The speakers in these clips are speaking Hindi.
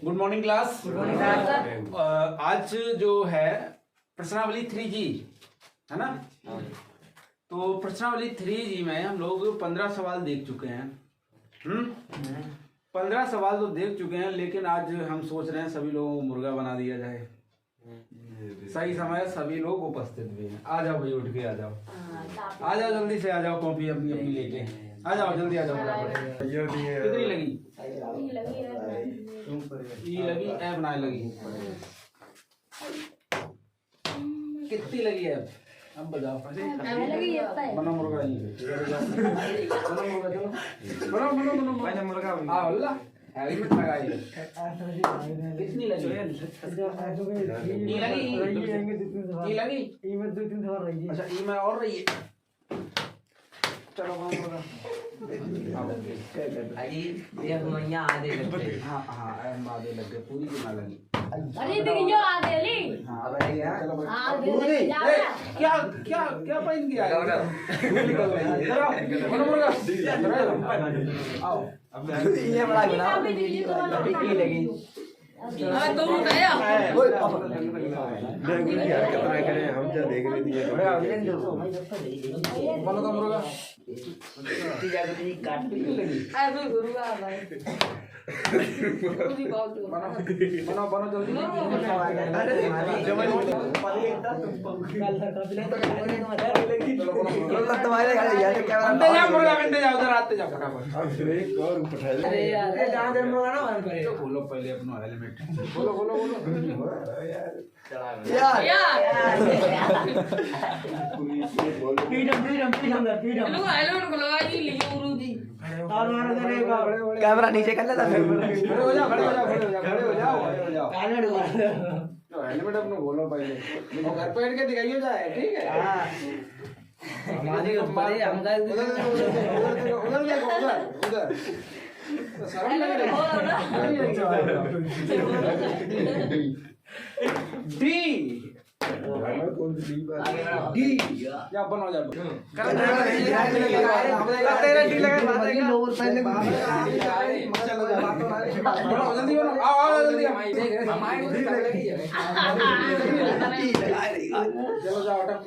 Good morning class. आज जो है प्रश्नावली 3G है ना, तो प्रश्नावली 3G में हम लोग 15 सवाल देख चुके हैं। 15 सवाल तो देख चुके हैं, लेकिन आज हम सोच रहे हैं सभी लोगों को मुर्गा बना दिया जाए। सही समय सभी लोग उपस्थित भी हैं। आ जाओ भाई, उठ के आ जाओ, आ जाओ जल्दी से आ जाओ, कॉपी अपनी अपनी लेके आ जाओ, जल्दी आ जाओ। कितनी लगी? ई लगी, ए बनाए लगी। कितनी लगी है? अब बताओ। बना मुर्गा, बना मुर्गा, चलो बना बना बना बना मुर्गा। हाँ अल्लाह, हेलमेट लगाइए। कितनी लगी? ई लगी, ई लगी, ई में 2-3 और रही है। अच्छा, ई में और रही है। चलो बना मुर्गा। अजी ये मैया आधे लगे। हाँ हाँ, आधे लग गए, पूरी की ना लगी। अरे देखियो आधे ली। हाँ अब यार, चलो आधे क्या क्या क्या पहन के आया? चलो बना मुर्गा, आओ। ये बड़ा बनाओ, कितनी लगी? हां तो बताया कितना करे हम जा देख रहे थे। बना तो मुर्गा इतनी ज्यादा नहीं काट के लगी। ऐसे गुरुआ भाई पूरी बात बना बना बना जल्दी। तुम्हारे यार क्या अंदर जा मुर्गा, अंदर जा, उधर आते जा फटाफट। अब एक और उठा ले। अरे यार ये जहां जन्म होगा ना वहां पर तो बोलो पहले अपना हेलमेट। बोलो बोलो बोलो यार यार फ्रीडम लोग हेलमेट को लगा जी लियो गुरुजी। और मारो करेगा कैमरा नीचे कर लेता फिर खड़े हो जा, खड़े हो जा, खड़े हो जा, खड़े हो जाओ, खड़े हो जाओ। कानड़ को तो हेलमेट अपने बोलो पहले, वो घर पे बैठ के दिखाइए जाए, ठीक है? हां हमारे ऊपर है, हम का उधर देखो, उधर देखो, उधर उधर तो शर्म लग रही है। डी कौन सी बात? डी या बनो जा तेरा डी लगा लोग पहले बनो, जल्दी बनो, आओ आओ जल्दी। चलो जाओ, हटो।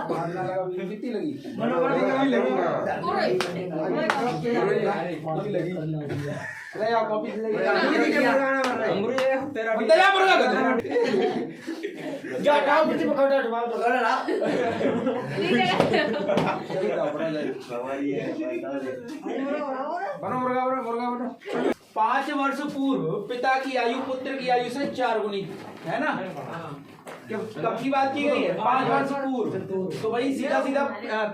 मारना लगा, कितनी लगी? कितनी लगी? ले आओ कॉपी से लेके तेरा मुर्गा जा डाल किसी को काटा डुबा दो। चलो जाओ, बना जाए। बनो मुर्गा, बनो मुर्गा, बनो। 5 वर्ष पूर्व पिता की आयु पुत्र की आयु से 4 गुनी है ना? कब की बात की गई है? 5 वर्ष पूर्व। तो वही सीधा सीधा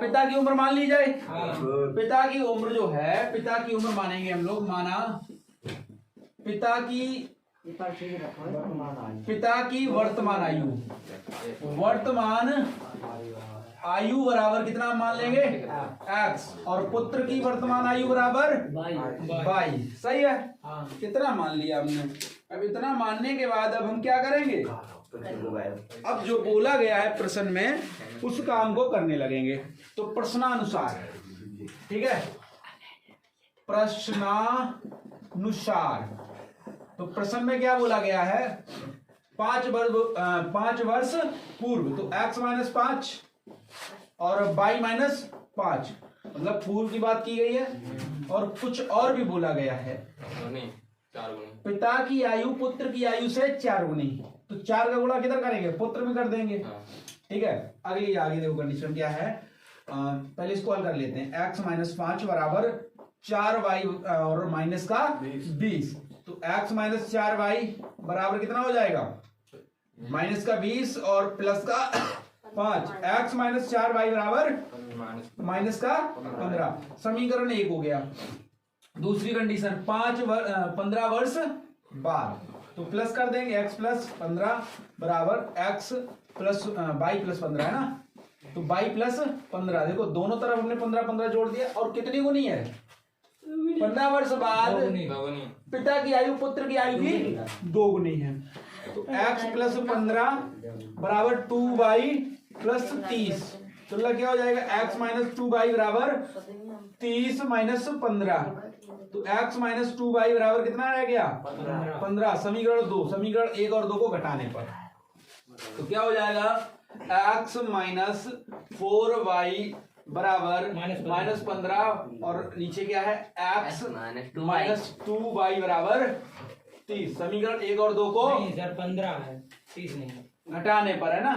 पिता की उम्र मान ली जाए। पिता की उम्र जो है, पिता की उम्र मानेंगे हम लोग। माना पिता की वर्तमान आयु, वर्तमान आयु बराबर कितना मान लेंगे? x, और पुत्र की वर्तमान आयु बराबर y। सही है? कितना मान लिया हमने? अब इतना मानने के बाद अब हम क्या करेंगे? अब जो बोला गया है प्रश्न में, उस काम को करने लगेंगे। तो प्रश्नानुसार, ठीक है? प्रश्नानुसार, तो प्रश्न में क्या बोला गया है? 5 वर्ष पूर्व, तो x - 5 और y - 5, मतलब पूर्व की बात की गई है। और कुछ और भी बोला गया है, पिता की आयु पुत्र की आयु से 4 गुनी। तो 4 का गुणा किधर करेंगे? पुत्र में कर देंगे, ठीक है? अगली आगे देखो कंडीशन क्या है। पहले इसको हल कर लेते हैं। x - 5 बराबर 4y और माइनस का 20। तो x - 4y बराबर कितना हो जाएगा? माइनस का 20 और प्लस का 5। x - 4y बराबर माइनस का 15। समीकरण 1 हो गया। दूसरी कंडीशन 15 वर्ष बाद, तो प्लस कर देंगे। x + 15 बराबर x प्लस y + 15 है ना? तो y + 15, देखो दोनों तरफ हमने 15-15 जोड़ दिया। और कितनी गुनी है? 15 वर्ष बाद पिता की आयु पुत्र की आयु की 2 गुनी है। तो x + 15 बराबर 2y + 30। तो क्या हो जाएगा? x - 2y बराबर 30 - 15। तो x माइनस 2y बराबर कितना रह गया 15। समीकरण 2, समीकरण 1 और 2 को घटाने पर तो क्या हो जाएगा x माइनस 4y बराबर -15 और नीचे क्या है x माइनस 2y बराबर 30। समीकरण 1 और 2 को नहीं सर 15 है 30 नहीं। घटाने पर है ना,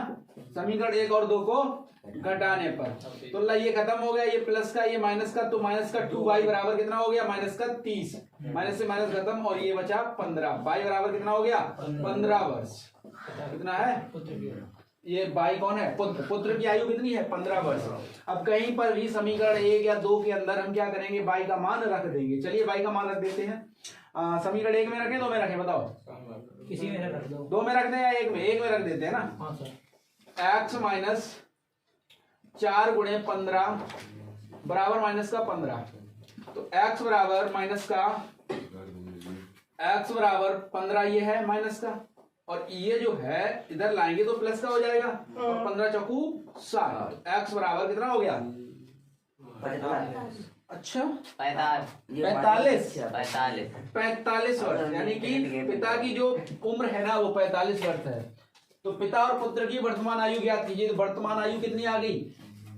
समीकरण 1 और 2 को घटाने पर तो ला ये खत्म हो गया, ये प्लस का ये माइनस का, तो माइनस का 2y बराबर कितना हो गया माइनस का 30, माइनस से माइनस खत्म और ये बचा 15। y बराबर कितना हो गया 15 वर्ष। कितना है ये y कौन है पुत्र, पुत्र की आयु कितनी है 15 वर्ष। अब कहीं पर भी समीकरण 1 या 2 के अंदर हम क्या करेंगे y का मान रख देंगे। चलिए y का मान रख देते हैं। समीकरण 1 में रखें 2 में रखें बताओ, किसी में से रख दो। 2 में रख दें या 1 में? 1 में रख देते हैं ना। हाँ सर। x माइनस 4 गुणे 15 बराबर माइनस का 15, तो x बराबर माइनस का x बराबर 15 ये है माइनस का, और ये जो है इधर लाएंगे तो प्लस का हो जाएगा, और 15 चौकू 60, तो x बराबर कितना हो गया अच्छा 45 वर्ष, यानी कि पिता की जो उम्र है ना वो 45 वर्ष है। तो पिता और पुत्र की वर्तमान आयु ज्ञात कीजिए। तो वर्तमान आयु कितनी आ गई,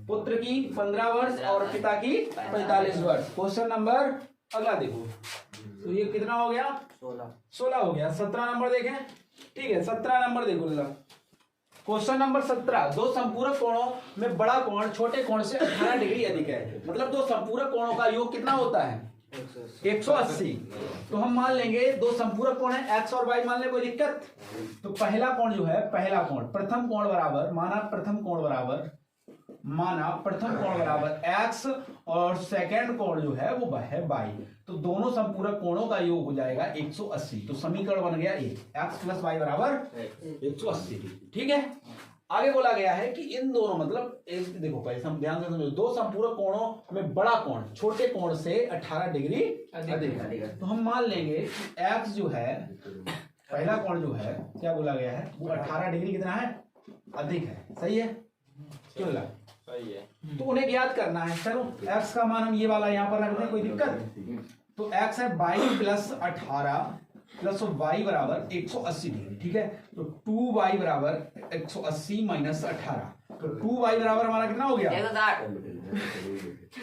पुत्र की 15 वर्ष और पिता की 45 वर्ष। क्वेश्चन नंबर अगला देखो, तो ये कितना हो गया 16 हो गया। 17 नंबर देखें, ठीक है 17 नंबर देखो। क्वेश्चन नंबर 17, दो संपूरक कोणों में बड़ा कोण छोटे कोण से 18 डिग्री अधिक है, मतलब दो संपूरक कोणों का योग कितना होता है 180। तो हम मान लेंगे दो संपूरक कोण है x और y, मान ले कोई दिक्कत। तो पहला कोण जो है, पहला कोण प्रथम कोण बराबर, माना प्रथम कोण बराबर x और सेकंड कोण जो है वो है y, तो दोनों संपूरक कोणों का योग हो जाएगा 180। तो समीकरण बन गया x प्लस y बराबर 180। ठीक है, आगे बोला गया है कि इन दोनों मतलब देखो पहले हम ध्यान से समझो, दो संपूरक कोणों में बड़ा कोण छोटे कोण से 18 डिग्री अधिक है। तो हम मान लेंगे कि x जो है पहला कोण जो है क्या बोला गया है वो 18 डिग्री कितना है अधिक है। सही है क्यों लगा सही है, तो उन्हें ज्ञात करना है। चलो x का मान हम ये वाला यहाँ पर रख दें, कोई दिक्कत। तो x है 22 प्लस 18 प्लस y बराबर 180 डिग्री। ठीक है, तो 2y बराबर 180 माइनस 18, तो 2y बराबर हमारा कितना हो गया 160।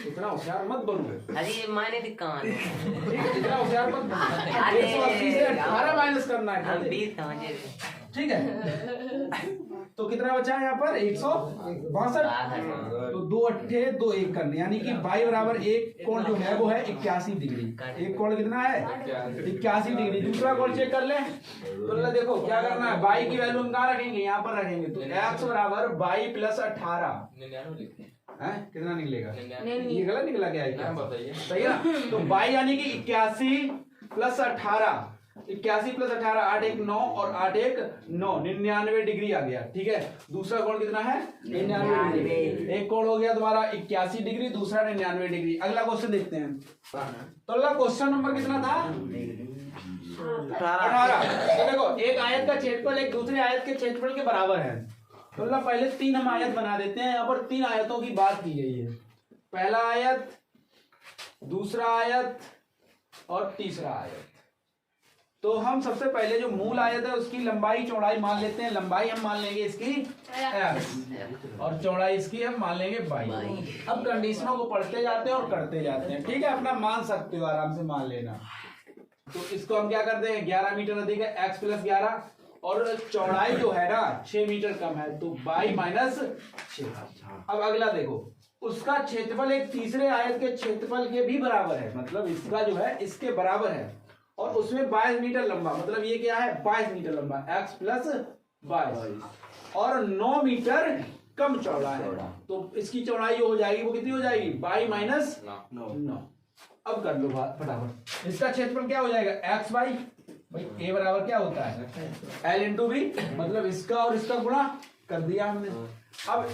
इतना होशियार मत बनो, अरे ये माने भी कहाँ है? ठीक है इतना होशियार मत बनो। 180 से 18 माइनस करना है हम खाली। 20 समझे। ठीक है, तो कितना बचा है यहाँ पर 162। तो 2 अट्ठे 2 1 करने, यानी कि y बराबर एक कोण जो है वो है 81 डिग्री। एक कोण कितना है 81 डिग्री। दूसरा कोण चेक कर ले, तो देखो क्या करना है, y की वैल्यू हम कहाँ रखेंगे, यहाँ पर रखेंगे। तो x बराबर y प्लस 18 है, कितना निकलेगा ये गलत निकला क्या है बताइए, सही है ना। तो y यानी कि 81 प्लस 18, 81 प्लस 18 8 1 9 और 8 1 9, 99 डिग्री आ गया। ठीक है, दूसरा कोण कितना है 99 डिग्री। एक कोण हो गया तुम्हारा 81 डिग्री, दूसरा 99 डिग्री। अगला क्वेश्चन देखते हैं। तो अगला क्वेश्चन नंबर कितना था 18। तो देखो एक आयत का क्षेत्रफल एक दूसरे आयत के क्षेत्रफल के बराबर है। तो पहले 3 हम आयत बना देते हैं। यहाँ पर 3 आयतों की बात की गई है, पहला आयत, दूसरा आयत और तीसरा आयत। तो हम सबसे पहले जो मूल आयत है उसकी लंबाई चौड़ाई मान लेते हैं। लंबाई हम मान लेंगे इसकी x और चौड़ाई इसकी हम मान लेंगे y। अब कंडीशनों को पढ़ते जाते हैं और करते जाते हैं। ठीक है, अपना मान सकते हो, आराम से मान लेना। तो इसको हम क्या करते हैं 11 मीटर अधिक है x प्लस 11, और चौड़ाई जो है ना 6 मीटर कम है, तो y माइनस 6। अब अगला देखो, उसका क्षेत्रफल एक तीसरे आयत के क्षेत्रफल के भी बराबर है, मतलब इसका जो है इसके बराबर है, और उसमें 22 मीटर लंबा, मतलब ये क्या है 22 मीटर लंबा x प्लस 22, और 9 मीटर कम चौड़ा है। तो इसकी चौड़ाई जो हो जाएगी वो कितनी हो जाएगी y माइनस 9। अब कर लो बात फटाफट, इसका क्षेत्रफल क्या हो जाएगा x बाई भाई a बराबर क्या होता है l इंटू b, मतलब इसका और इसका गुणा कर दिया हमने। अब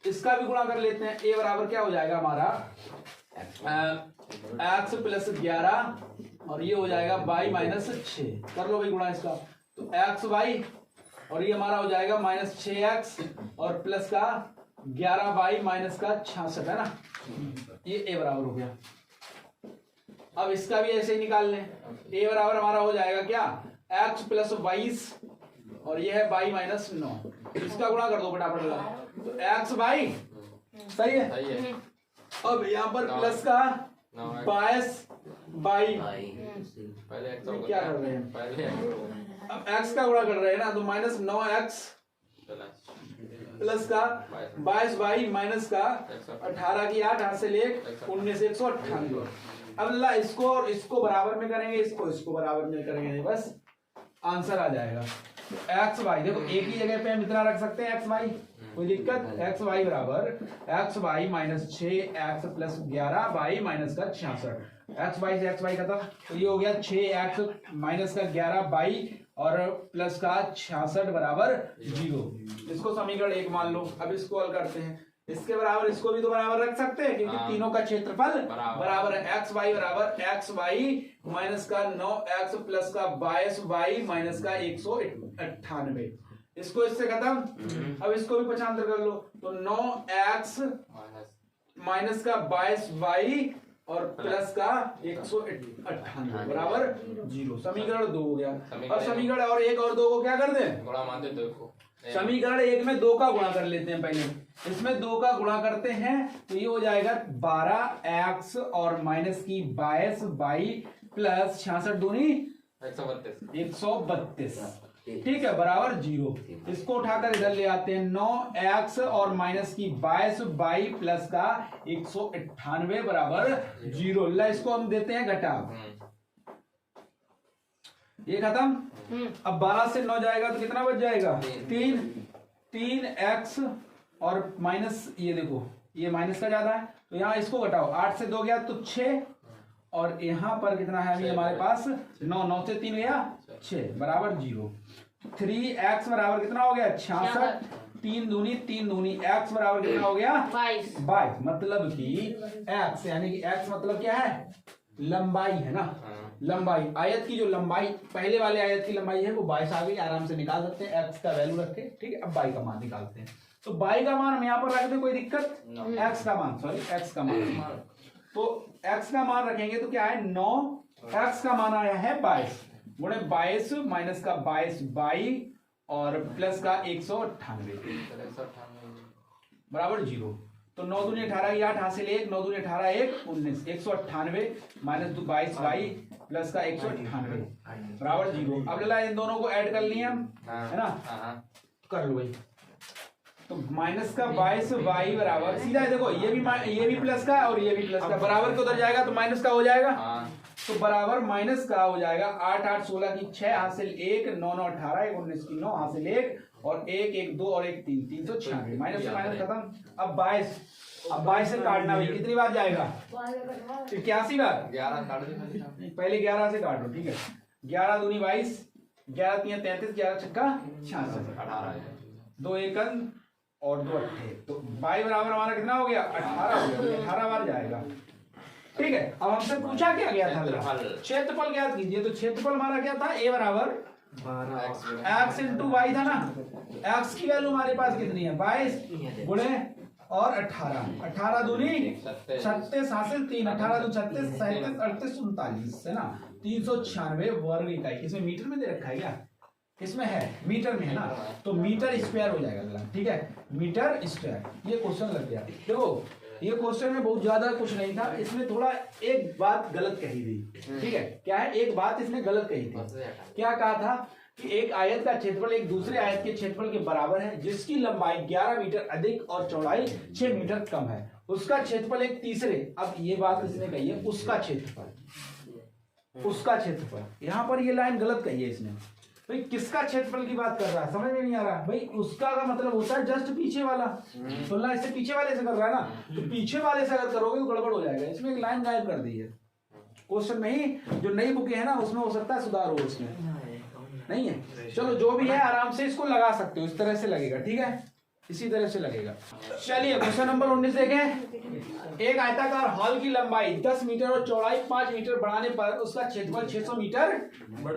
इसका भी गुणा कर लेते हैं, a बराबर क्या हो जाएगा हमारा x प्लस 11 और ये हो जाएगा y माइनस 6। कर लो भाई गुणा इसका, तो x y और ये हमारा हो जाएगा माइनस 6x और प्लस का 11y माइनस का 66 है ना, ये a बराबर हो गया। अब इसका भी ऐसे ही निकाल लें। ए बराबर हमारा हो जाएगा क्या, एक्स प्लस 22 और ये है बाई माइनस 9। इसका गुणा कर दो फटाफट लगा, तो एक्स बाई, सही है। सही है। अब यहाँ पर प्लस का 22 बाई, पहले एक्स क्या कर रहे हैं, पहले अब एक्स का गुणा कर रहे हैं ना, तो माइनस 9x प्लस का 22 बाई माइनस का 18 की 8 हाथ से ले 19 198। अब ला इसको और इसको बराबर में करेंगे, इसको बराबर में करेंगे, बस आंसर आ जाएगा। तो एक्स वाई देखो एक ही जगह पे हम इतना रख सकते हैं एक्स वाई, कोई दिक्कत। एक्स वाई बराबर x y minus 6 x plus 11 y minus का 66। एक्स वाई से एक्स वाई खत्म, तो ये हो गया 6 एक्स माइनस का 11 वाई और प्लस का 66 बराबर 0। इसको समीकरण 1 मान लो। अब इसको हल करते हैं, इसके बराबर इसको भी तो बराबर रख सकते हैं क्योंकि तीनों का क्षेत्रफल बराबर है। एक्स वाई बराबर एक्स वाई माइनस का 9 एक्स प्लस का 22 वाई माइनस का 198। इसको इससे खत्म। अब इसको भी पक्षांतर कर लो, तो 9 एक्स माइनस का 22 वाई और प्लस का 198 बराबर 0। समीकरण 2 हो गया। अब समीकरण और 1 और 2 को क्या कर दें, गुणा मानते दो को। समीकरण 1 में 2 का गुणा कर लेते हैं पहले, इसमें 2 का गुणा करते हैं तो ये हो जाएगा 12x और माइनस की 22 बाई प्लस 66 दूनी 132, ठीक है, बराबर 0। इसको उठाकर इधर ले आते हैं, 9x और माइनस की 22 बाई प्लस का 198 बराबर 0। ला इसको हम देते हैं घटा, ये खत्म। अब 12 से 9 जाएगा तो कितना बच जाएगा, 3x और माइनस, ये देखो ये माइनस का ज्यादा है तो यहाँ इसको घटाओ, 8 से 2 गया तो 6 और यहाँ पर कितना है अभी हमारे पास 9, 9 से 3 गया 6 बराबर 0। 3x बराबर कितना हो गया 66, 3 दूनी x बराबर कितना हो गया 22। मतलब कि x यानी कि x मतलब क्या है, लंबाई है ना, लंबाई। आयत की जो लंबाई पहले वाले आयत की लंबाई है वो 22 आ गई, आराम से निकाल सकते हैं। x का वैल्यू रख के, ठीक है। अब y का मान निकालते हैं, तो y का मान हम यहाँ पर रख दे, कोई दिक्कत, x का मान, सॉरी x का मान, तो x का मान रखेंगे तो क्या है 9, x का मान आया है 22 गुणे 22 माइनस का 22 बाई और प्लस का 198 बराबर 0। तो 9 दूनी 18 की 8 हासिल 1, 9 दूनी 18 1 19, 198 माइनस 22 बाई प्लस का 198 बराबर 0। अब ला इन दोनों को ऐड कर लिए हम, है ना, कर लो भाई। तो माइनस का 22 वाई बराबर सीधा है, देखो ये भी प्लस का और ये भी प्लस का, बराबर के उधर जाएगा तो माइनस का हो जाएगा, तो बराबर माइनस का हो जाएगा 8 8 16 की 6 हासिल 1, 9 9 18 1 19 की 9 हासिल 1 और 1 1 2 और 1 3 396, माइनस से माइनस खत्म। अब 22 से काटना भाई, कितनी बार जाएगा 81 बार, 11 काट दो पहले, 11 से काट दो, ठीक है। 11 दूनी 22, 11 3 33, 11 छक्का 66, 2 1 और 2 8, तो y बराबर हमारा कितना हो गया 18 हो गया, 18 बार जाएगा, ठीक है। अब हमसे पूछा क्या गया था, क्षेत्रफल ज्ञात कीजिए, तो क्षेत्रफल हमारा क्या था, a बराबर x इंटू वाई था ना, x की वैल्यू हमारे पास कितनी है 22 गुणे और 18 दूनी 36 हासिल 3, 18 दूनी 36 37 38 39 है ना, 396 वर्ग इकाई। इसमें मीटर में दे रखा है क्या, इसमें है मीटर में है ना, तो मीटर स्क्वायर हो जाएगा, ठीक है, मीटर स्क्वायर। ये क्वेश्चन लग गया। देखो ये क्वेश्चन में बहुत ज्यादा कुछ नहीं था, इसमें थोड़ा एक बात गलत कही गई, ठीक है। क्या है, एक बात इसने गलत कही थी। क्या कहा था कि एक आयत का क्षेत्रफल एक दूसरे आयत के क्षेत्रफल के बराबर है जिसकी लंबाई 11 मीटर अधिक और चौड़ाई 6 मीटर कम है, उसका क्षेत्रफल एक तीसरे, अब ये बात इसने कही है उसका क्षेत्रफल, यहाँ पर ये लाइन गलत कही है इसने। भाई किसका क्षेत्रफल की बात कर रहा है, समझ में नहीं आ रहा। भाई उसका का मतलब होता है जस्ट पीछे वाला, सुनना, इससे पीछे वाले से कर रहा है ना, तो पीछे वाले से अगर करोगे तो गड़बड़ हो जाएगा। इसमें एक लाइन गायब कर दी है क्वेश्चन में ही, जो नई बुकें है ना उसमें हो सकता है सुधार हो, उसमें नहीं है। चलो जो भी है आराम से इसको लगा सकते हो, इस तरह से लगेगा, ठीक है, इसी तरह से लगेगा। चलिए क्वेश्चन नंबर 19 देखें। एक आयताकार हॉल की लंबाई 10 मीटर और चौड़ाई 5 मीटर बढ़ाने पर उसका क्षेत्रफल 600 मीटर बढ़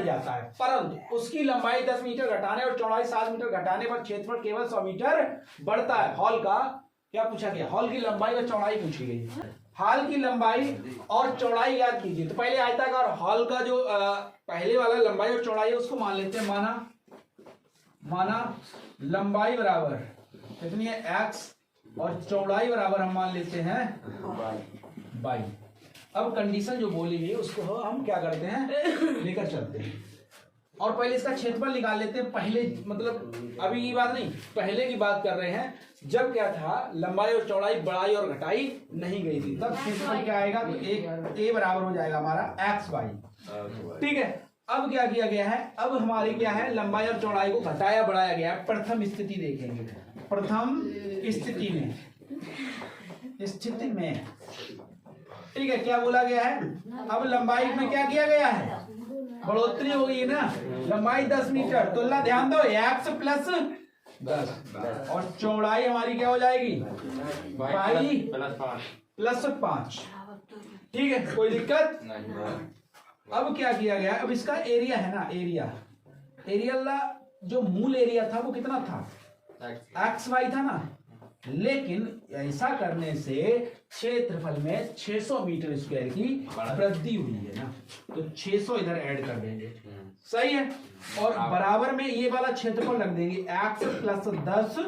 जाता है, परंतु उसकी लंबाई 10 मीटर घटाने और चौड़ाई 7 मीटर घटाने पर क्षेत्रफल केवल 100 मीटर बढ़ता है। हॉल का क्या पूछा गया, हॉल की लंबाई और चौड़ाई पूछी गई। हाल की लंबाई और चौड़ाई याद कीजिए। तो पहले आयताकार हॉल का जो पहले वाला लंबाई और चौड़ाई है उसको मान लेते हैं। माना लंबाई बराबर कितनी है x और चौड़ाई बराबर हम मान लेते हैं बाई। अब कंडीशन जो बोली गई उसको हम क्या करते हैं, लेकर चलते हैं और पहले इसका क्षेत्रफल निकाल लेते हैं। पहले मतलब अभी की बात नहीं, पहले की बात कर रहे हैं जब क्या था, लंबाई और चौड़ाई बढ़ाई और घटाई नहीं गई थी, तब क्षेत्रफल क्या आएगा, तो एक a बराबर हो जाएगा हमारा x बाई। ठीक है, अब क्या किया गया है, अब हमारी क्या है, लंबाई और चौड़ाई को घटाया बढ़ाया गया है। प्रथम स्थिति देखेंगे, प्रथम स्थिति में ठीक है, क्या बोला गया है, अब लंबाई में क्या किया गया है, बढ़ोतरी हो गई है ना, लंबाई 10 मीटर, तो ध्यान दो x प्लस 10 और चौड़ाई हमारी क्या हो जाएगी, बाई प्लस 5। ठीक है, कोई दिक्कत नहीं। अब क्या किया गया, अब इसका एरिया है ना, एरिया जो मूल एरिया था वो कितना था, एक्स वाई था ना, लेकिन ऐसा करने से क्षेत्रफल में 600 मीटर स्क्वायर की वृद्धि हुई है ना, तो 600 इधर ऐड कर देंगे, सही है, और बराबर में ये वाला क्षेत्रफल रख देंगे x प्लस 10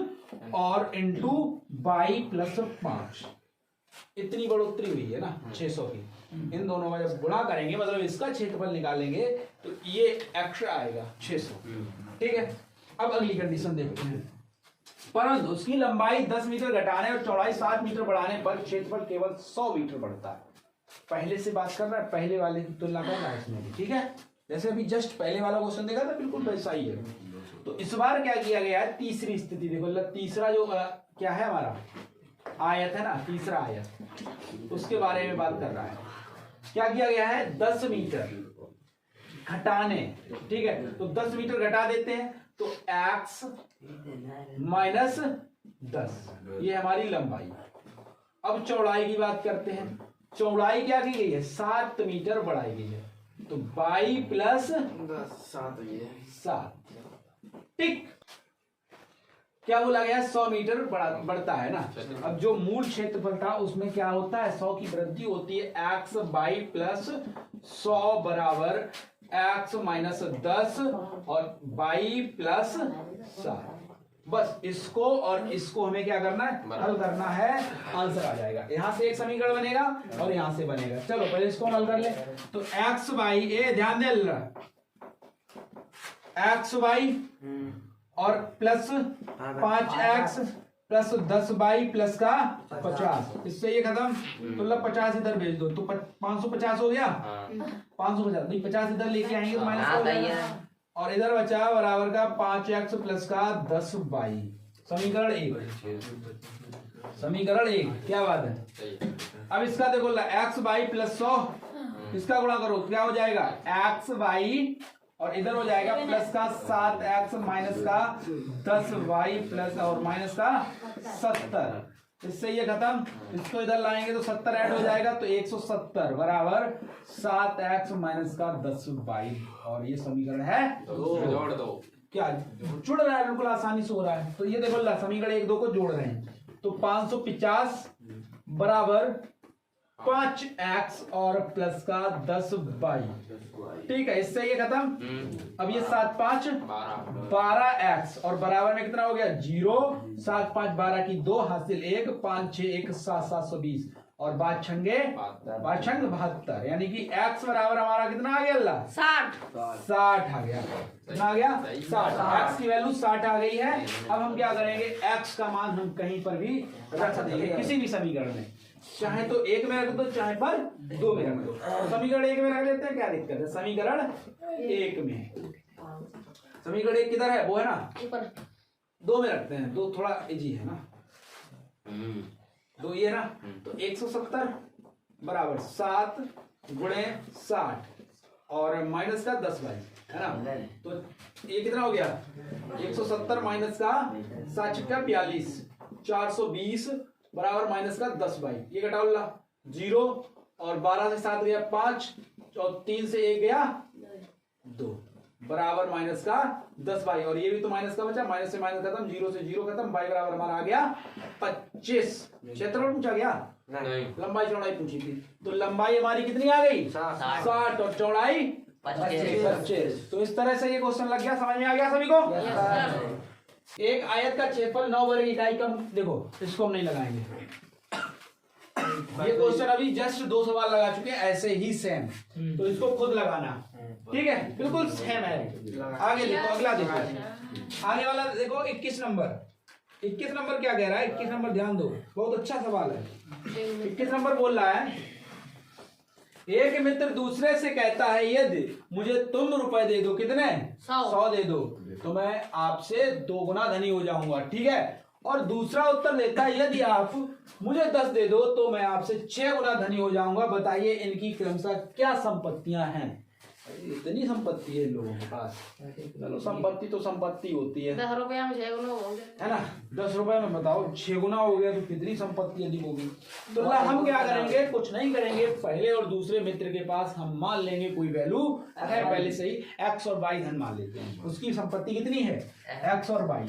और इंटू बाई प्लस 5। इतनी बढ़ोतरी हुई है ना 600 की, इन दोनों का जब गुणा करेंगे मतलब इसका क्षेत्रफल निकालेंगे तो ये एक्स्ट्रा आएगा 600। ठीक है, अब अगली कंडीशन देखते हैं, परंतु उसकी लंबाई 10 मीटर घटाने और चौड़ाई 7 मीटर बढ़ाने पर क्षेत्रफल केवल 100 मीटर बढ़ता है। पहले से बात कर रहा है, पहले वाले की तुलना कर रहा है इसमें भी। ठीक है, जैसे अभी जस्ट पहले वाला क्वेश्चन देखा था, बिल्कुल वैसा ही है। तो इस बार क्या किया गया है, तीसरी स्थिति देखो, तीसरा जो क्या है हमारा आयत है ना, तीसरा आयत, उसके बारे में बात कर रहा है। क्या किया गया है, 10 मीटर घटाने, ठीक है, तो 10 मीटर घटा देते हैं तो x माइनस 10, ये हमारी लंबाई। अब चौड़ाई की बात करते हैं, चौड़ाई क्या की गई है, 7 मीटर बढ़ाई गई है, तो बाई प्लस 7। ठीक, क्या बोला गया, 100 मीटर बढ़ता है ना। अब जो मूल क्षेत्रफल था उसमें क्या होता है, 100 की वृद्धि होती है, x बाई प्लस 100 बराबर x माइनस 10 और बाई प्लस 7। बस इसको और इसको हमें क्या करना है, हल करना है, आंसर आ जाएगा। यहां से एक समीकरण बनेगा और यहां से बनेगा। चलो पहले इसको हल कर ले, तो x बाई ए, ध्यान दे, x बाई और plus 5x plus 10 by plus का 50, इससे ये खत्म, तो 50 इधर भेज दो, तो 550 हो गया, 550 नहीं, 50 इधर लेके आएंगे तो माइनस हो जाएगा, और इधर बचा बराबर का 5x प्लस का 10 बाई। समीकरण 1, क्या बात है। अब इसका देखो, x बाई प्लस 100, इसका गुणा करो, क्या हो जाएगा, x बाई और इधर हो जाएगा प्लस का 7x माइनस का 10 वाई प्लस और माइनस का 70, इससे ये खत्म, इसको इधर लाएंगे तो 70 ऐड हो जाएगा, तो 170 बराबर 7x माइनस का 10 वाई, और ये समीकरण है जोड़ दो, क्या जुड़ रहा है, बिल्कुल आसानी से हो रहा है। तो ये देखो समीकरण 1 2 को जोड़ रहे हैं, तो 550 बराबर 5x और प्लस का 10 बाई। ठीक है, इससे ये खत्म। अब ये 7 5 12x और बराबर में कितना हो गया, 0, 7 5 12 की 2 हासिल 1, 5 6 1 7 720 और 5 छंगे 72, यानी कि x बराबर हमारा कितना आ गया, 60 आ गया, कितना आ गया, 60। x की वैल्यू 60 आ गई है। अब हम क्या करेंगे, x का मान हम कहीं पर भी रख देंगे, किसी भी समीकरण में, चाहे तो 1 में रख दो, चाहे पर 2 में रख दो। समीकरण 1 में रख लेते हैं, क्या दिक्कत है, समीकरण 1 में, समीकरण 1 किधर है, वो है ना, 2 में रखते हैं, 2 थोड़ा इजी है ना, 2 ये ना, तो 170 बराबर 7 गुणे 60 और माइनस का 10 बाई, है ना, तो ये कितना हो गया, 170 माइनस का 7 छक्का 42, 420 बराबर माइनस का 10 बाई, ये घटाओ 0 और 12 से 7 गया 5 और 3 से 1 गया 2 बराबर माइनस का 10 बाई, और ये भी तो माइनस का बचा, माइनस से माइनस खत्म, 0 से 0 खत्म, बाई बराबर हमारा आ गया 25 क्षेत्रफल पूछा गया, नहीं लंबाई चौड़ाई पूछी थी। तो लंबाई हमारी कितनी आ गई 60 और चौड़ाई 25। तो इस तरह से ये क्वेश्चन लग गया, समझ में आ गया सभी को। एक आयत का क्षेत्रफल 9 वर्ग इकाई का, देखो इसको हम नहीं लगाएंगे, ये क्वेश्चन अभी जस्ट 2 सवाल लगा चुके हैं ऐसे ही सेम, तो इसको खुद लगाना, ठीक है, बिल्कुल सेम है। आगे देखो, अगला देखो, आगे वाला देखो 21 नंबर। 21 नंबर क्या कह रहा है? 21 नंबर ध्यान दो, बहुत अच्छा सवाल है। 21 नंबर बोल रहा है, एक मित्र दूसरे से कहता है यदि मुझे तुम रुपए दे दो, कितने 100 दे दो, तो मैं आपसे 2 गुना धनी हो जाऊंगा, ठीक है। और दूसरा उत्तर देता है यदि आप मुझे 10 दे दो तो मैं आपसे 6 गुना धनी हो जाऊंगा, बताइए इनकी क्रमशः क्या संपत्तियां हैं। इतनी संपत्ति है इन लोगों के पास, चलो संपत्ति तो संपत्ति होती है 10 रुपया में 6 गुना होंगे, है ना। 10 रुपए में बताओ 6 गुना हो गया तो कितनी संपत्ति अधिक होगी। तो हम क्या करेंगे, कुछ नहीं करेंगे, पहले और दूसरे मित्र के पास हम मान लेंगे कोई वैल्यू है पहले से ही, x और y धन मान लेते हैं। उसकी संपत्ति कितनी है x और y।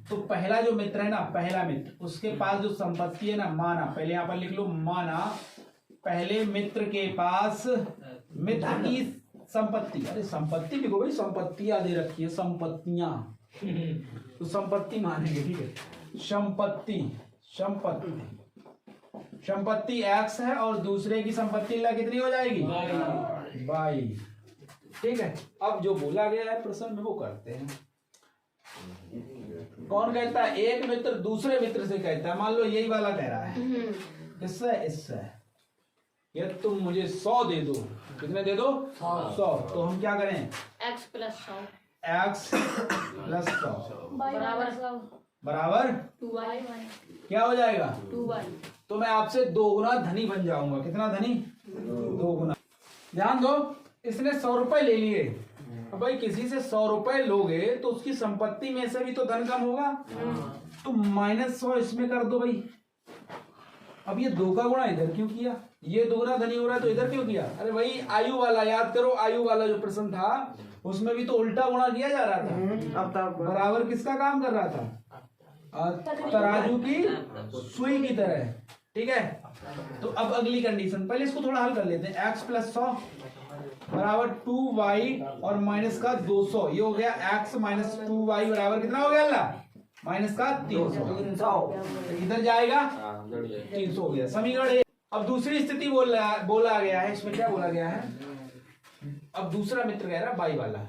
तो पहला जो मित्र है ना, पहला मित्र, उसके पास जो संपत्ति है ना, माना, पहले यहाँ पर लिख लो माना, पहले मित्र के पास मित्र की संपत्ति, अरे संपत्ति लिखो भाई, संपत्तियां दे रखी है, संपत्तियां, तो संपत्ति मानेंगे, ठीक है। संपत्ति संपत्ति x है और दूसरे की संपत्ति कितनी हो जाएगी y, ठीक है। अब जो बोला गया है प्रश्न में वो करते हैं। कौन कहता है? एक मित्र दूसरे मित्र से कहता है, मान लो यही वाला कह रहा है, इससे ये तुम मुझे 100 दे दो, कितने दे दो 100। तो हम क्या करें, x प्लस 100 बराबर 2y क्या हो जाएगा 2y। तो मैं आपसे 2 गुना धनी बन जाऊंगा, कितना धनी 2 गुना। ध्यान दो, इसने 100 रुपए ले लिए, अब भाई किसी से 100 रुपए लोगे तो उसकी संपत्ति में से भी तो धन कम होगा, तो -100 इसमें कर दो भाई। अब ये 2 का गुणा इधर क्यों किया, ये 2 गुना धनी हो रहा है तो इधर क्यों किया? अरे भाई आयु वाला याद करो, आयु वाला जो प्रश्न था उसमें भी तो उल्टा गुणा किया जा रहा था, अब बराबर किसका काम कर रहा था, तराजू की सुई की तरह, ठीक है। तो अब अगली कंडीशन, पहले इसको थोड़ा हल कर लेते हैं। x प्लस 100 बराबर 2y और माइनस का 200, ये हो गया x माइनस 2y बराबर कितना हो गया अल्लाह, माइनस का 300, इधर जाएगा 300 हो गया समीकरण ए। अब दूसरी स्थिति बोला गया है, इसमें क्या बोला गया है, अब दूसरा मित्र कह रहा है बाई वाला,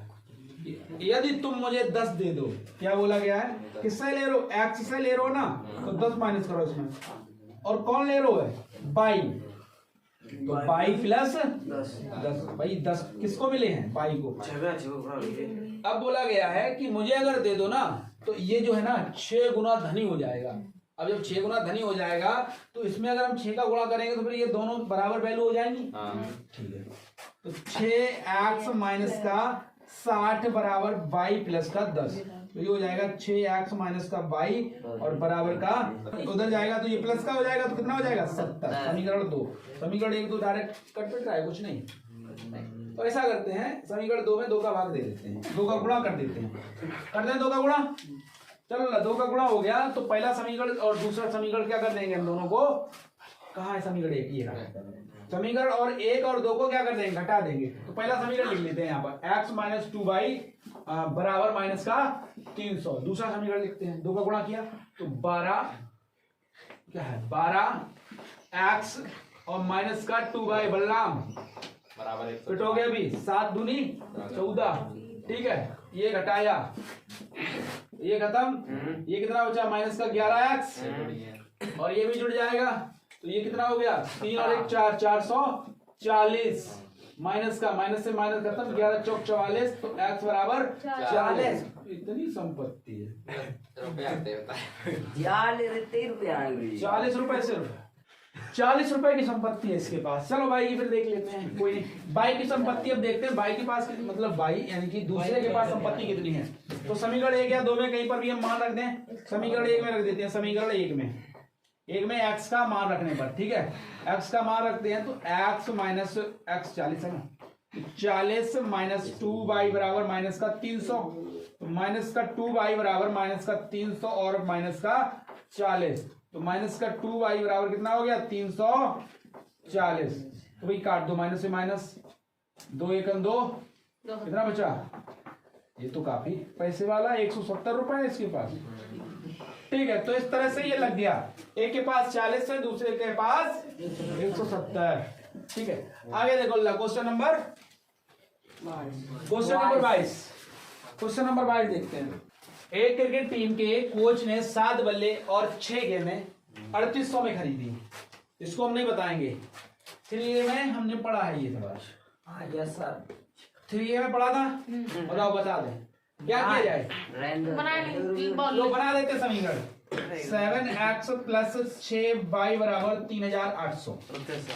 यदि तुम मुझे 10 दे दो, क्या बोला गया है, किससे ले रहे हो, x से ले रहे हो ना, तो 10 माइनस करो इसमें, और कौन ले रहे हो है बाई, तो बाई प्लस 10, भाई 10 किसको मिले हैं, बाई को। अब बोला गया है कि मुझे अगर दे दो ना तो ये जो है ना 6 गुना धनी हो जाएगा। अब जब 6 गुना धनी हो जाएगा तो इसमें अगर हम 6 का गुणा करेंगे तो फिर ये दोनों बराबर वैल्यू हो जाएंगी, ठीक है। तो 6x माइनस का 60 बराबर y प्लस का 10, तो ये हो जाएगा 6x माइनस का y और बराबर का, उधर जाएगा तो ये प्लस का हो जाएगा, तो कितना हो जाएगा 70। समीकरण 2, समीकरण 1 तो डायरेक्ट कट पिट रहा है, कुछ नहीं। तो ऐसा करते हैं, समीकरण 2 में 2 का भाग दे देते हैं, 2 का गुणा कर देते हैं, करते हैं 2 का गुणा। चलो ना 2 का गुणा हो गया, तो पहला समीकरण और दूसरा समीकरण क्या कर देंगे हम दोनों को, कहाँ है समीकरण 1, ये रहा समीकरण, और 1 और 2 को क्या कर देंगे, घटा देंगे। तो पहला समीकरण लिख लेते हैं यहाँ पर, x माइनस 2y बराबर माइनस का 300। दूसरा समीकरण लिखते हैं, 2 का गुणा किया तो 12 क्या है 12x और माइनस का 2y बलराम बराबर फिट हो गया अभी, 7 दूनी 14, ठीक है। ये घटाया, ये खत्म, ये कितना बचा माइनस का 11x, और ये भी जुड़ जाएगा, तो ये कितना हो गया 3 और 1 4, 440, माइनस का माइनस से माइनस खत्म, 11 चौक 44, तो x बराबर 40। इतनी संपत्ति है, रुपये आते होता है 40 रुपए, सिर्फ 40 रुपए की संपत्ति है इसके पास। चलो भाई की फिर देख लेते हैं, कोई नहीं। बाई की संपत्ति अब देखते हैं, बाई के पास मतलब बाई यानी कि दूसरे के पास संपत्ति कितनी है। तो समीकरण 1 या 2 में कहीं पर भी हम मान रख दें, समीकरण 1 में रख देते हैं, समीकरण 1 में x का मान रखने पर, ठीक है, x का मान रखते हैं तो x माइनस x 40 है ना, 40 माइनस 2y बराबर माइनस का 300, तो माइनस का 2y बराबर माइनस का 300 और माइनस का 40, तो माइनस का 2y बराबर कितना हो गया 340। तो भाई काट दो, माइनस से माइनस, 2 एकम 2, कितना बचा? ये तो काफी पैसे वाला 170 रुपए है इसके पास। ठीक है, तो इस तरह से ये लग गया, एक के पास 40 है, दूसरे के पास 170। ठीक है, आगे देखो क्वेश्चन नंबर 22। क्वेश्चन नंबर 22 देखते हैं। एक क्रिकेट टीम के कोच ने 7 बल्ले और 6 गेंदें 3800 में खरीदी। इसको हम नहीं बताएंगे, 3A में हमने पढ़ा है ये सवाल। Yes sir. 3A में पढ़ा था, बताओ बता दें क्या किया जाए। बना ली बॉल लो बना देते समीकरण। 7x प्लस 6y बराबर 3800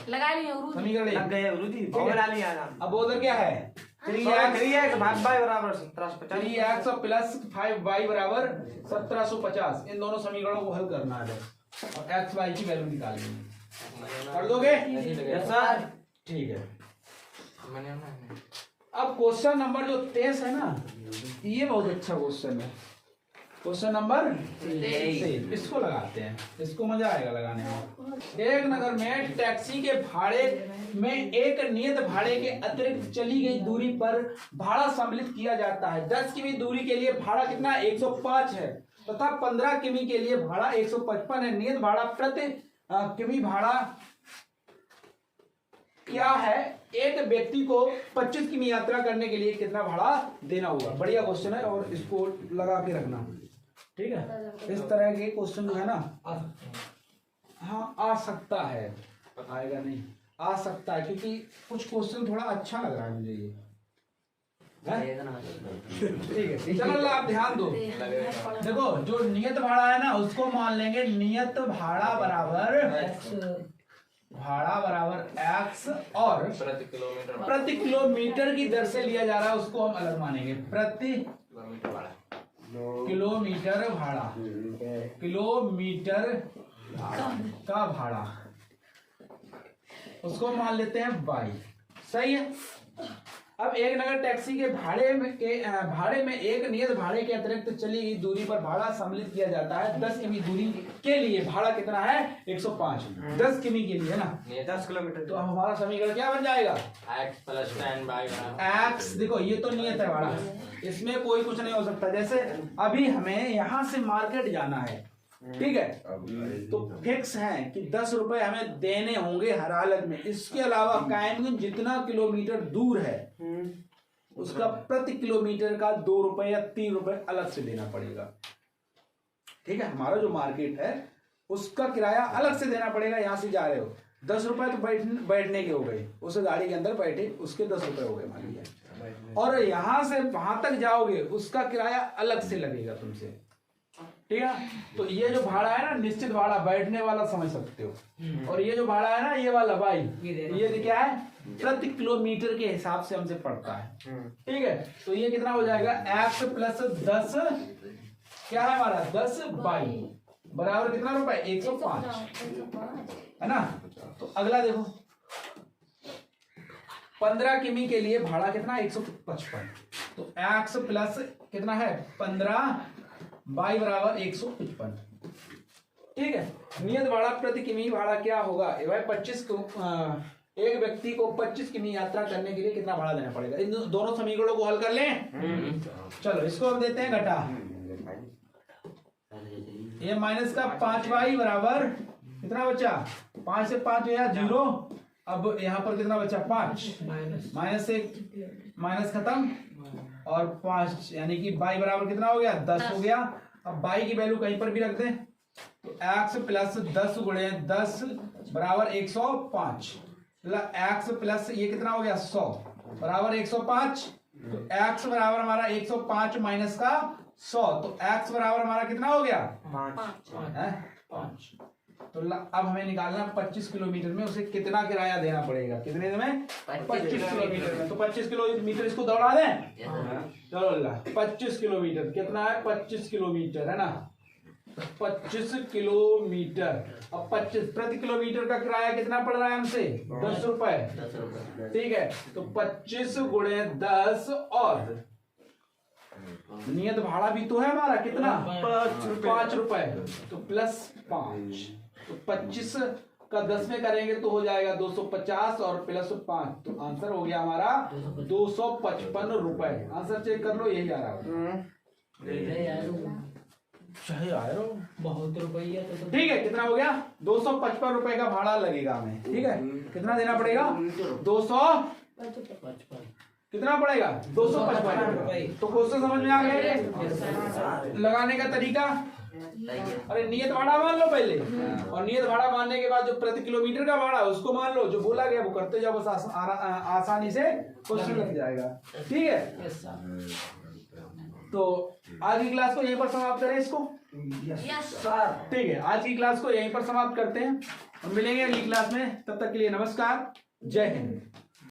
लगा ली अमरूद समीकरण लग एक। गए अमरूदी बगड़ा लिया ना। अब उधर क्या है 3x भाग y बराबर 1750। 3x प्लस 5y बराबर 1750। इन दोनों समीकरणों को हल करना है और x y की वैल्यू निकालनी है। कर दोगे? Yes sir. ठीक है। अब क्वेश्चन नंबर जो 23 है ना, ये बहुत अच्छा क्वेश्चन है। क्वेश्चन नंबर 23 इसको लगाते हैं, इसको मजा आएगा लगाने में। एक नगर में टैक्सी के भाड़े में एक नियत भाड़े के अतिरिक्त चली गई दूरी पर भाड़ा सम्मिलित किया जाता है। 10 किमी दूरी के लिए भाड़ा कितना 105 है तथा 15 किमी के लिए भाड़ा 155 है। नियत भाड़ा प्रति किमी भाड़ा क्या है? एक व्यक्ति को 25 किमी यात्रा करने के लिए कितना भाड़ा देना होगा? बढ़िया क्वेश्चन है और इसको लगा के रखना। ठीक है, इस तरह के क्वेश्चन जो है ना, हाँ आ सकता है, आएगा नहीं, आ सकता है, क्योंकि कुछ क्वेश्चन थोड़ा अच्छा लग रहा है मुझे ये। ठीक है, चलो आप ध्यान दो। देखो जो नियत भाड़ा है ना उसको मान लेंगे नियत भाड़ा बराबर x और प्रति किलोमीटर की दर से लिया जा रहा है, उसको हम अलग मानेंगे। प्रति किलोमीटर भाड़ा, किलोमीटर का भाड़ा, उसको मान लेते हैं y। सही है। अब एक नगर टैक्सी के भाड़े में एक नियत भाड़े के अतिरिक्त चली गई दूरी पर भाड़ा सम्मिलित किया जाता है। 10 किमी दूरी के लिए भाड़ा कितना है 105। 10 किमी के लिए है ना 10 किलोमीटर। तो अब हमारा समीकरण क्या बन जाएगा? x प्लस 10y x, देखो ये तो नियत है भाड़ा, इसमें कोई कुछ नहीं हो सकता। जैसे अभी हमें यहाँ से मार्केट जाना है, ठीक है, तो फिक्स है कि 10 रुपए हमें देने होंगे हर हालत में। इसके अलावा कायमगंज जितना किलोमीटर दूर है उसका प्रति किलोमीटर का 2 रुपए या 3 रुपए अलग से देना पड़ेगा। ठीक है, हमारा जो मार्केट है उसका किराया अलग से देना पड़ेगा। यहाँ से जा रहे हो 10 रुपए तो बैठने के हो गए, उस गाड़ी के अंदर बैठे उसके 10 रुपए हो गए मान लिया, और यहाँ से वहां तक जाओगे उसका किराया अलग से लगेगा तुमसे। ठीक है, तो ये जो भाड़ा है ना निश्चित भाड़ा, बैठने वाला समझ सकते हो, और ये जो भाड़ा है ना ये वाला भाई, ये क्या है प्रति किलोमीटर के हिसाब से हमसे पड़ता है। ठीक है, तो ये कितना हो जाएगा x प्लस 10 क्या है हमारा 10 बाई बराबर कितना रुपए 105 है ना। तो अगला देखो 15 किमी के लिए भाड़ा कितना 155, तो x प्लस कितना है 15 बाई बराबर 155। ठीक है, नियत भाड़ा प्रति किमी भाड़ा क्या होगा भाई 25 को एक व्यक्ति को 25 किमी यात्रा करने के लिए कितना भाड़ा देना पड़ेगा? इन दोनों समीकरणों को हल कर लें। चलो इसको हम देते हैं घटा, ये माइनस का 5y बराबर कितना बचा 5 से 5 गया 0। अब यहाँ पर कितना बचा 5, माइनस से माइनस खत्म और 5 यानी कि y बराबर कितना हो गया 10 हो गया। अब y की वैल्यू कहीं पर भी रख दें तो x प्लस 10 गुणे 10 बराबर 105, x प्लस ये कितना हो गया 100 बराबर 105। तो x बराबर हमारा 105 माइनस का 100, तो x बराबर हमारा कितना हो गया 5। तो अब हमें निकालना 25 किलोमीटर में उसे कितना किराया देना पड़ेगा, कितने में 25 किलोमीटर में। तो 25 किलोमीटर इसको दौड़ा दें। चलो अल्लाह 25 किलोमीटर कितना है 25 किलोमीटर है ना 25 किलोमीटर। अब 25 प्रति किलोमीटर का किराया कितना पड़ रहा है हमसे 10 रुपए। ठीक है, तो 25 गुणे 10 और नियत भाड़ा भी तो है हमारा कितना 5 रुपए तो प्लस 5 तो 25 का 10 में करेंगे तो हो जाएगा 250 और प्लस 5 तो आंसर हो गया हमारा 255 रुपए। आंसर चेक कर लो यही आ रहा है चाहे आए बहुत रुपया तो ठीक है। कितना हो गया 255 रुपए का भाड़ा लगेगा हमें। ठीक है कितना देना पड़ेगा 200 कितना पड़ेगा 255 तो क्वेश्चन समझ में आ गया लगाने का तरीका। अरे नियत भाड़ा मान लो पहले और नियत भाड़ा मानने के बाद जो प्रति किलोमीटर का भाड़ा है उसको मान लो जो बोला गया वो करते जाओ बस आसानी से क्वेश्चन लग जाएगा। ठीक है तो आज की क्लास को यहीं पर समाप्त करें इसको। ठीक है आज की क्लास को यहीं पर समाप्त करते हैं और मिलेंगे अगली क्लास में। तब तक के लिए नमस्कार जय हिंद।